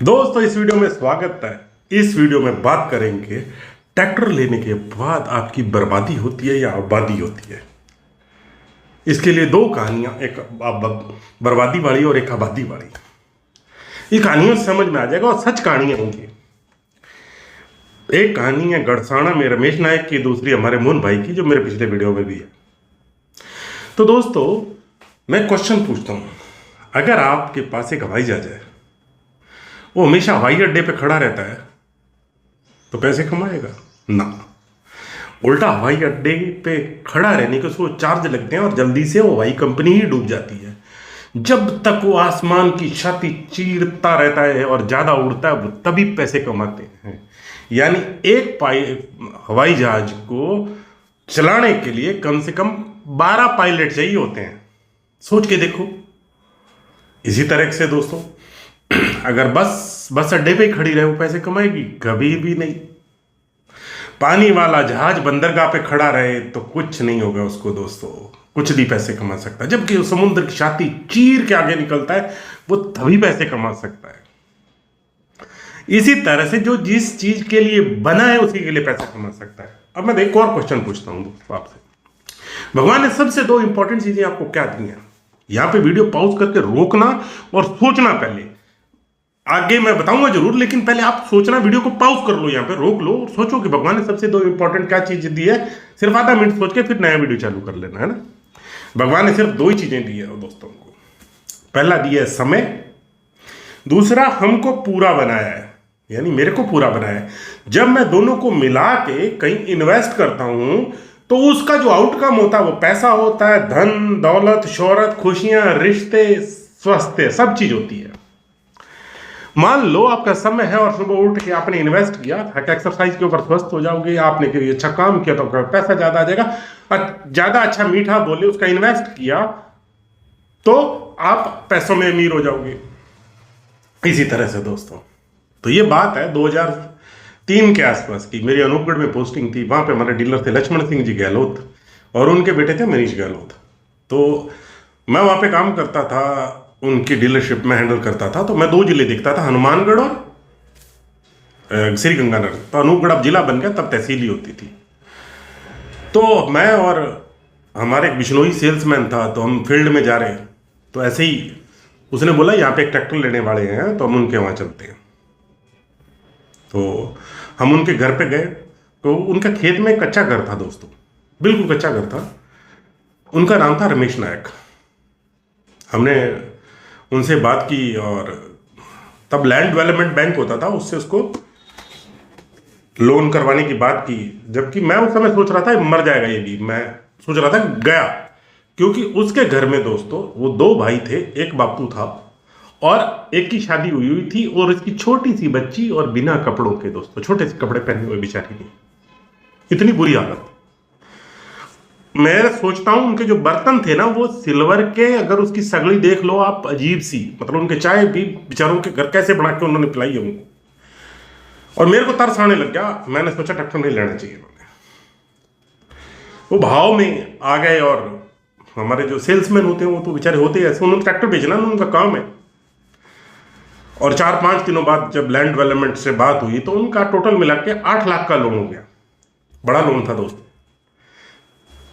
दोस्तों इस वीडियो में स्वागत है। इस वीडियो में बात करेंगे ट्रैक्टर लेने के बाद आपकी बर्बादी होती है या आबादी होती है। इसके लिए दो कहानियां, एक बर्बादी वाली और एक आबादी वाली। ये कहानियों से समझ में आ जाएगा और सच कहानियां होंगी। एक कहानी है गड़साना में रमेश नायक की, दूसरी हमारे मोहन भाई की, जो मेरे पिछले वीडियो में भी है। तो दोस्तों मैं क्वेश्चन पूछता हूं, अगर आपके पास एक हवाई जहाज है, वो हमेशा हवाई अड्डे पे खड़ा रहता है तो पैसे कमाएगा ना। उल्टा हवाई अड्डे पे खड़ा रहने के उसको चार्ज लगते हैं और जल्दी से वो हवाई कंपनी ही डूब जाती है। जब तक वो आसमान की छाती चीरता रहता है और ज्यादा उड़ता है, वो तभी पैसे कमाते हैं। यानी एक हवाई जहाज को चलाने के लिए कम से कम 12 पायलट चाहिए होते हैं। सोच के देखो। इसी तरह से दोस्तों, अगर बस अड्डे पे ही खड़ी रहे, वो पैसे कमाएगी? कभी भी नहीं। पानी वाला जहाज बंदरगाह पे खड़ा रहे तो कुछ नहीं होगा उसको दोस्तों, कुछ भी पैसे कमा सकता है। जबकि समुद्र की छाती चीर के आगे निकलता है, वो तभी पैसे कमा सकता है। इसी तरह से जो जिस चीज के लिए बना है उसी के लिए पैसा कमा सकता है। अब मैं एक और क्वेश्चन पूछता हूं आपसे। भगवान ने सबसे दो इंपॉर्टेंट चीजें आपको क्या दी हैं? यहां पे वीडियो पॉज करके रोकना और सोचना। पहले आगे मैं बताऊंगा जरूर, लेकिन पहले आप सोचना, वीडियो को पॉज कर लो, यहां पे रोक लो और सोचो कि भगवान ने सबसे दो इंपॉर्टेंट क्या चीज दी है। सिर्फ आधा मिनट सोच के फिर नया वीडियो चालू कर लेना है ना। भगवान ने सिर्फ दो ही चीजें दी है दोस्तों को। पहला दिया है समय, दूसरा हमको पूरा बनाया है, यानी मेरे को पूरा बनाया है। जब मैं दोनों को मिला के कहीं इन्वेस्ट करता हूं तो उसका जो आउटकम होता है वो पैसा होता है, धन दौलत शोहरत खुशियां रिश्ते स्वास्थ्य सब चीज होती है। मान लो आपका समय है और सुबह उठ के आपने इन्वेस्ट किया, एक्सरसाइज के ऊपर स्वस्थ हो जाओगे, आपने कोई अच्छा काम किया तो पैसा ज्यादा आ जाएगा। ज्यादा अच्छा मीठा बोले उसका इन्वेस्ट किया तो आप पैसों में अमीर हो जाओगे। इसी तरह से दोस्तों, तो ये बात है 2003 के आसपास की। मेरी अनूपगढ़ में पोस्टिंग थी। वहां पे हमारे डीलर थे लक्ष्मण सिंह जी गहलोत और उनके बेटे थे मनीष गहलोत। तो मैं वहां पे काम करता था, उनकी डीलरशिप में हैंडल करता था। तो मैं दो जिले देखता था, हनुमानगढ़ और श्रीगंगानगर। तो अनूपगढ़ अब जिला बन गया, तब तहसील ही होती थी। तो मैं और हमारे एक बिश्नोई सेल्समैन था, तो हम फील्ड में जा रहे हैं, तो ऐसे ही उसने बोला यहाँ पे एक ट्रैक्टर लेने वाले हैं, तो हम उनके वहां चलते हैं। तो हम उनके घर पे गए, तो उनका खेत में कच्चा घर था दोस्तों, बिल्कुल कच्चा घर था। उनका नाम था रमेश नायक। हमने उनसे बात की और तब लैंड डेवलपमेंट बैंक होता था, उससे उसको लोन करवाने की बात की। जबकि मैं उस समय सोच रहा था मर जाएगा ये भी, मैं सोच रहा था गया। क्योंकि उसके घर में दोस्तों वो दो भाई थे, एक बापू था और एक की शादी हुई थी और इसकी छोटी सी बच्ची, और बिना कपड़ों के दोस्तों, छोटे से कपड़े पहने हुए बेचारी ने, इतनी बुरी हालत। मैं सोचता हूं उनके जो बर्तन थे ना वो सिल्वर के, अगर उसकी सगड़ी देख लो आप, अजीब सी, मतलब उनके चाय भी बेचारों के घर कैसे बना के उन्होंने पिलाई है उनको। और मेरे को तरस आने लग गया। मैंने सोचा ट्रैक्टर नहीं लेना चाहिए। वो भाव में आ गए और हमारे जो सेल्समैन होते हैं वो तो बेचारे होते हैं ऐसे, उन्होंने ट्रैक्टर बेचना उनका काम है। और 4-5 दिनों बाद जब लैंड डेवलपमेंट से बात हुई तो उनका टोटल मिला के 8 लाख का लोन हो गया। बड़ा लोन था दोस्तों,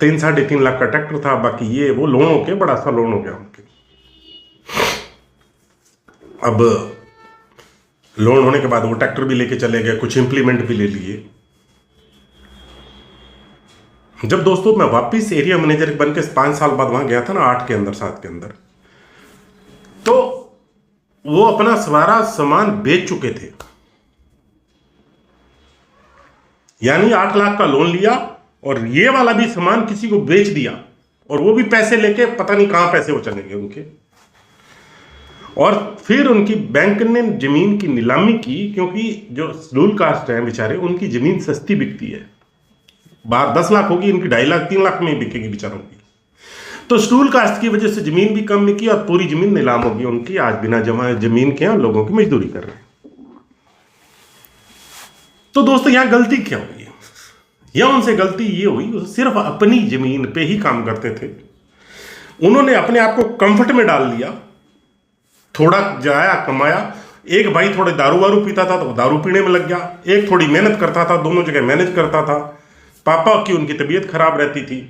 3-3.5 लाख का ट्रैक्टर था। बाकी ये वो लोन हो के बड़ा सा लोन हो गया उनके। अब लोन होने के बाद वो ट्रैक्टर भी लेके चले गए, कुछ इंप्लीमेंट भी ले लिए। जब दोस्तों मैं वापिस एरिया मैनेजर बन के 5 साल बाद वहां गया था ना, 8 के अंदर 7 के अंदर, तो वो अपना सारा सामान बेच चुके थे। यानी 8 लाख का लोन लिया और ये वाला भी सामान किसी को बेच दिया, और वो भी पैसे लेके पता नहीं कहां पैसे वो चले गए उनके। और फिर उनकी बैंक ने जमीन की नीलामी की, क्योंकि जो शेड्यूल कास्ट है बेचारे, उनकी जमीन सस्ती बिकती है। 10 लाख होगी, इनकी 2.5 लाख 3 लाख में बिकेगी बेचारों की। तो शेड्यूल कास्ट की वजह से जमीन भी कम बिकी और पूरी जमीन नीलाम होगी उनकी। आज बिना जमा जमीन के लोगों की मजदूरी कर रहे हैं। तो दोस्तों यहां गलती क्या हुई? या उनसे गलती ये हुई, सिर्फ अपनी जमीन पे ही काम करते थे। उन्होंने अपने आप को कंफर्ट में डाल लिया, थोड़ा जाया कमाया, एक भाई थोड़े दारू वारू पीता था तो वो दारू पीने में लग गया, एक थोड़ी मेहनत करता था, दोनों जगह मैनेज करता था। पापा की उनकी तबीयत खराब रहती थी।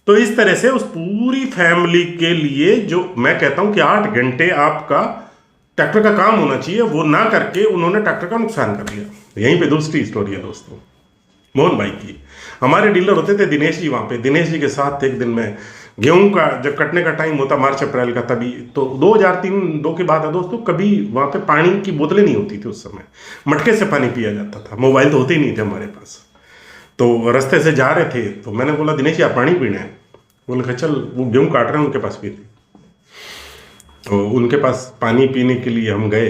तो इस तरह से उस पूरी फैमिली के लिए, जो मैं कहता हूं कि 8 घंटे आपका ट्रैक्टर का काम होना चाहिए, वो ना करके उन्होंने ट्रैक्टर का नुकसान कर दिया। यहीं पे दूसरी स्टोरी है दोस्तों, मोहन भाई की। हमारे डीलर होते थे दिनेश जी, वहाँ पे दिनेश जी के साथ एक दिन में गेहूं का जब कटने का टाइम होता मार्च अप्रैल का, तभी तो 2003-2 की बात है दोस्तों, कभी वहाँ पे पानी की बोतलें नहीं होती थी उस समय, मटके से पानी पिया जाता था, मोबाइल तो होते ही नहीं थे हमारे पास। तो रास्ते से जा रहे थे तो मैंने बोला दिनेश जी आप पानी पीना है? बोले कहा चल, वो गेहूँ काट रहे हैं उनके पास पीते। तो उनके पास पानी पीने के लिए हम गए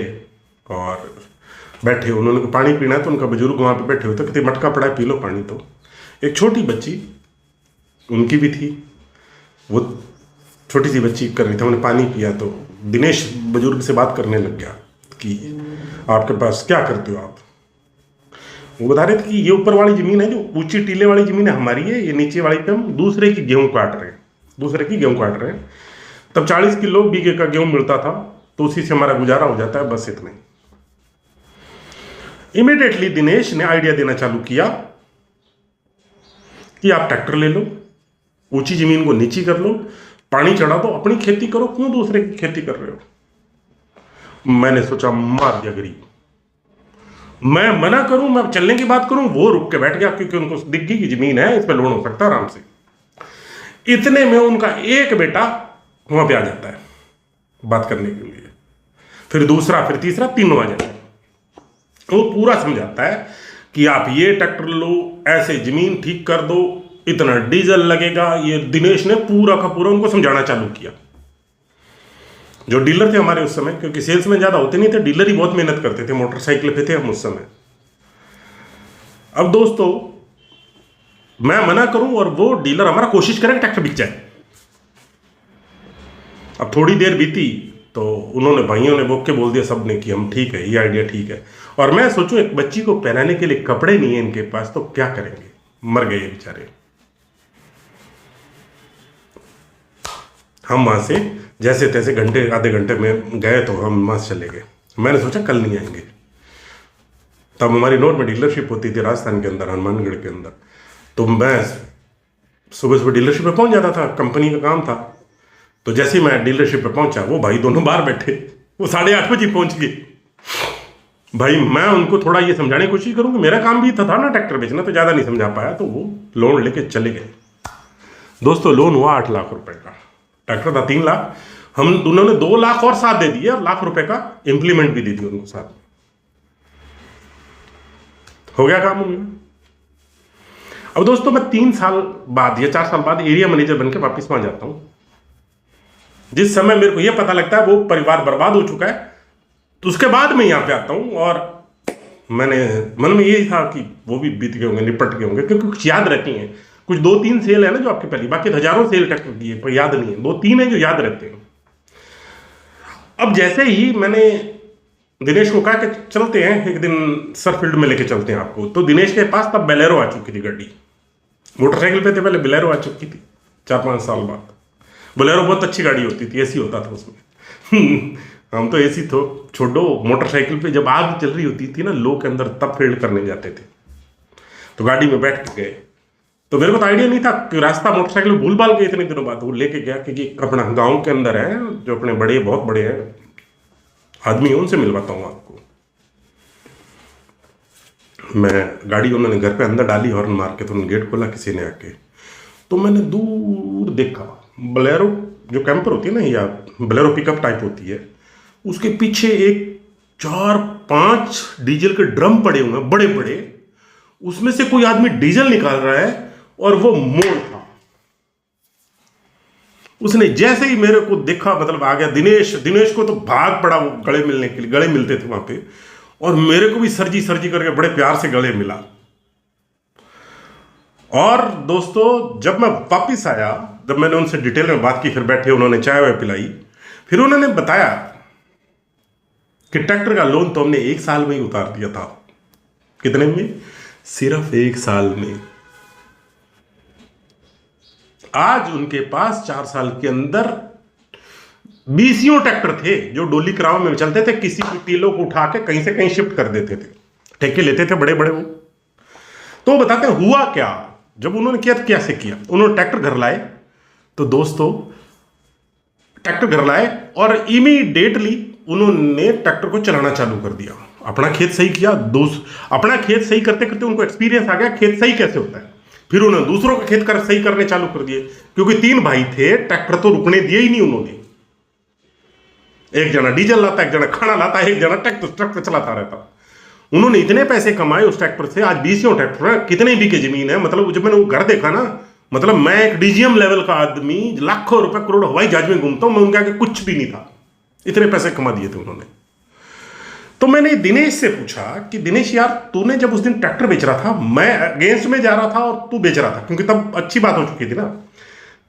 और बैठे, उन्होंने पानी पीना है तो उनका बुजुर्ग वहाँ पे बैठे हुए थे, कहते मटका पड़ा है पी लो पानी। तो एक छोटी बच्ची उनकी भी थी, वो छोटी सी बच्ची कर रही थी, उन्होंने पानी पिया तो दिनेश बुजुर्ग से बात करने लग गया कि आपके पास क्या करते हो आप? वो बता रहे थे कि ये ऊपर वाली ज़मीन है, जो ऊंची टीले वाली ज़मीन है हमारी है, ये नीचे वाली पे हम दूसरे की गेहूँ काट रहे हैं, दूसरे की गेहूँ काट रहे हैं। तब 40 किलो बीघे का गेहूँ मिलता था, तो उसी से हमारा गुजारा हो जाता है, बस इतना ही। इमीडिएटली दिनेश ने आइडिया देना चालू किया कि आप ट्रैक्टर ले लो, ऊंची जमीन को नीची कर लो, पानी चढ़ा दो, अपनी खेती करो, क्यों दूसरे की खेती कर रहे हो? मैंने सोचा मार दिया गरीब। मैं मना करूं, मैं चलने की बात करूं, वो रुक के बैठ गया, क्योंकि उनको दिख गई कि जमीन है, इस पर लोन हो सकता है आराम से। इतने में उनका एक बेटा वहां पे आ जाता है बात करने के लिए, फिर दूसरा, फिर तीसरा, तीनों आ जाते हैं। वो पूरा समझाता है कि आप ये ट्रैक्टर लो, ऐसे जमीन ठीक कर दो, इतना डीजल लगेगा। ये दिनेश ने पूरा का पूरा उनको समझाना चालू किया। जो डीलर थे हमारे उस समय, क्योंकि सेल्स में ज्यादा होते नहीं थे, डीलर ही बहुत मेहनत करते थे, मोटरसाइकिल पे थे हम उस समय। अब दोस्तों मैं मना करूं और वो डीलर हमारा कोशिश करे कि ट्रैक्टर बिक जाए। अब थोड़ी देर बीती तो उन्होंने, भाइयों ने बोल के बोल दिया सबने कि हम ठीक है, ये आइडिया ठीक है। और मैं सोचूं एक बच्ची को पहनाने के लिए कपड़े नहीं है इनके पास, तो क्या करेंगे? मर गए बेचारे। हम वहां से जैसे तैसे घंटे आधे घंटे में गए, तो हम वहां से चले गए। मैंने सोचा कल नहीं आएंगे। तब हमारी नोट में डीलरशिप होती थी राजस्थान के अंदर, हनुमानगढ़ के अंदर। तो मैं सुबह सुबह डीलरशिप पे पहुंच जाता था, कंपनी का काम था। तो जैसे ही मैं डीलरशिप पे पहुंचा, वो भाई दोनों बाहर बैठे, वो 8:30 बजे पहुंच गए। भाई मैं उनको थोड़ा ये समझाने की कोशिश करूँ कि मेरा काम भी था ना ट्रैक्टर बेचना, तो ज़्यादा नहीं समझा पाया। तो वो लोन लेके चले गए। दोस्तों लोन हुआ 8 लाख रुपए का, ट्रैक्टर था 3 लाख, हम उन्होंने 2 लाख और साथ दे दिए, और लाख रुपए का इंप्लीमेंट भी दी थी उनको साथ। हो गया काम उनमें। अब दोस्तों मैं 3 साल बाद या 4 साल बाद एरिया मैनेजर बनकर वापस वहां जाता हूं। जिस समय मेरे को यह पता लगता है वो परिवार बर्बाद हो चुका है, तो उसके बाद मैं यहां पे आता हूं। और मैंने मन में यही था कि वो भी बीत गए होंगे, निपट गए होंगे, क्योंकि कुछ याद रहती हैं। कुछ 2-3 सेल है ना जो आपके पहले, बाकी हजारों सेल ट्रैक्टर की है, पर याद नहीं है। 2-3 है जो याद रहते हैं। अब जैसे ही मैंने दिनेश को कहा कि चलते हैं एक दिन सर फील्ड में लेके चलते हैं आपको, तो दिनेश के पास तब बेलेरो आ चुकी थी गाड़ी। मोटरसाइकिल पे थे पहले, बेलेरो आ चुकी थी 4-5 साल बाद। बोलेरो बहुत अच्छी गाड़ी होती थी, एसी होता था उसमें। हम तो एसी तो छोड़ो, मोटरसाइकिल पे जब आग चल रही होती थी ना लोग के अंदर, तब फील्ड करने जाते थे। तो गाड़ी में बैठ के गए। तो मेरे को तो आइडिया नहीं था कि रास्ता मोटरसाइकिल भूल भाल के इतने दिनों बाद वो लेके गया, क्योंकि अपना गाँव के अंदर है, जो अपने बड़े बहुत बड़े हैं आदमी है, उनसे मिलवाता हूँ आपको। मैं गाड़ी उन्होंने घर पे अंदर डाली, हॉर्न मार के, तो उन्होंने गेट खोला किसी ने आके। तो मैंने दूर देखा बोलेरो जो कैंपर होती है ना, या बोलेरो पिकअप टाइप होती है, उसके पीछे एक 4-5 डीजल के ड्रम पड़े हुए हैं बड़े बड़े। उसमें से कोई आदमी डीजल निकाल रहा है, और वो मोड़ था। उसने जैसे ही मेरे को देखा, मतलब आ गया दिनेश को तो भाग पड़ा वो गले मिलने के लिए, गले मिलते थे वहां पे, और मेरे को भी सरजी करके बड़े प्यार से गले मिला। और दोस्तों जब मैं वापिस आया, जब मैंने उनसे डिटेल में बात की, फिर बैठे, उन्होंने चाय वाय पिलाई, फिर उन्होंने बताया कि ट्रैक्टर का लोन तो हमने 1 साल में ही उतार दिया था। कितने में? सिर्फ 1 साल में। आज उनके पास 4 साल के अंदर बीसियों ट्रैक्टर थे जो डोली कराव में चलते थे, किसी भी टीलों को उठा के कहीं से कहीं शिफ्ट कर देते थे, ठेके लेते थे बड़े बड़े वो। तो बताते हैं हुआ क्या जब उन्होंने किया तो कैसे किया। उन्होंने ट्रैक्टर घर लाए, तो दोस्तों ट्रैक्टर घर लाए और इमीडिएटली उन्होंने ट्रैक्टर को चलाना चालू कर दिया। अपना खेत सही किया, अपना खेत सही करते करते उनको एक्सपीरियंस आ गया खेत सही कैसे होता है। फिर उन्होंने दूसरों का खेत सही करने चालू कर दिए, क्योंकि 3 भाई थे, ट्रैक्टर तो रुकने दिए ही नहीं उन्होंने। एक जना डीजल लाता, एक जना खाना लाता, एक जना ट्रैक्टर चलाता रहता। उन्होंने इतने पैसे कमाए उस ट्रैक्टर से। आज 20 ट्रैक्टर है, कितने बीघे जमीन है। मतलब जब मैंने वो घर देखा ना, मतलब मैं एक डीजीएम लेवल का आदमी, लाखों रुपए करोड़ हवाई जहाज में घूमता हूं, मैं उनके आगे कुछ भी नहीं था। इतने पैसे कमा दिए थे उन्होंने। तो मैंने दिनेश से पूछा कि दिनेश यार, तूने जब उस दिन ट्रैक्टर बेच रहा था, मैं अगेंस्ट में जा रहा था और तू बेच रहा था, क्योंकि तब अच्छी बात हो चुकी थी ना,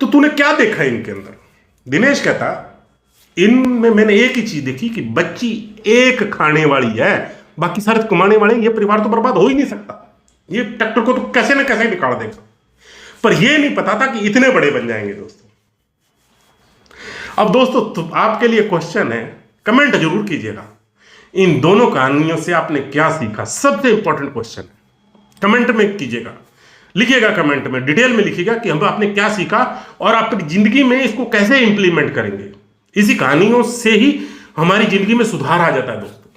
तो तूने क्या देखा इनके अंदर। दिनेश कहता, इनमें मैंने एक ही चीज देखी कि बच्ची एक खाने वाली है, बाकी सारे कमाने वाले। ये परिवार तो बर्बाद हो ही नहीं सकता, ये ट्रैक्टर को तो कैसे ना कैसे निकाल देगा। पर ये नहीं पता था कि इतने बड़े बन जाएंगे दोस्तों। अब दोस्तों तो आपके लिए क्वेश्चन है, कमेंट जरूर कीजिएगा, इन दोनों कहानियों से आपने क्या सीखा। सबसे इंपॉर्टेंट क्वेश्चन है, कमेंट में कीजिएगा, लिखिएगा कमेंट में, डिटेल में लिखिएगा कि हम आपने क्या सीखा और अपनी जिंदगी में इसको कैसे इंप्लीमेंट करेंगे। इसी कहानियों से ही हमारी जिंदगी में सुधार आ जाता है दोस्तों।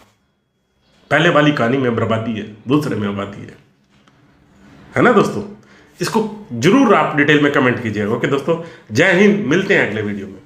पहले वाली कहानी में बर्बादी है, दूसरे में आबादी है ना दोस्तों। इसको जरूर आप डिटेल में कमेंट कीजिएगा। ओके दोस्तों, जय हिंद, मिलते हैं अगले वीडियो में।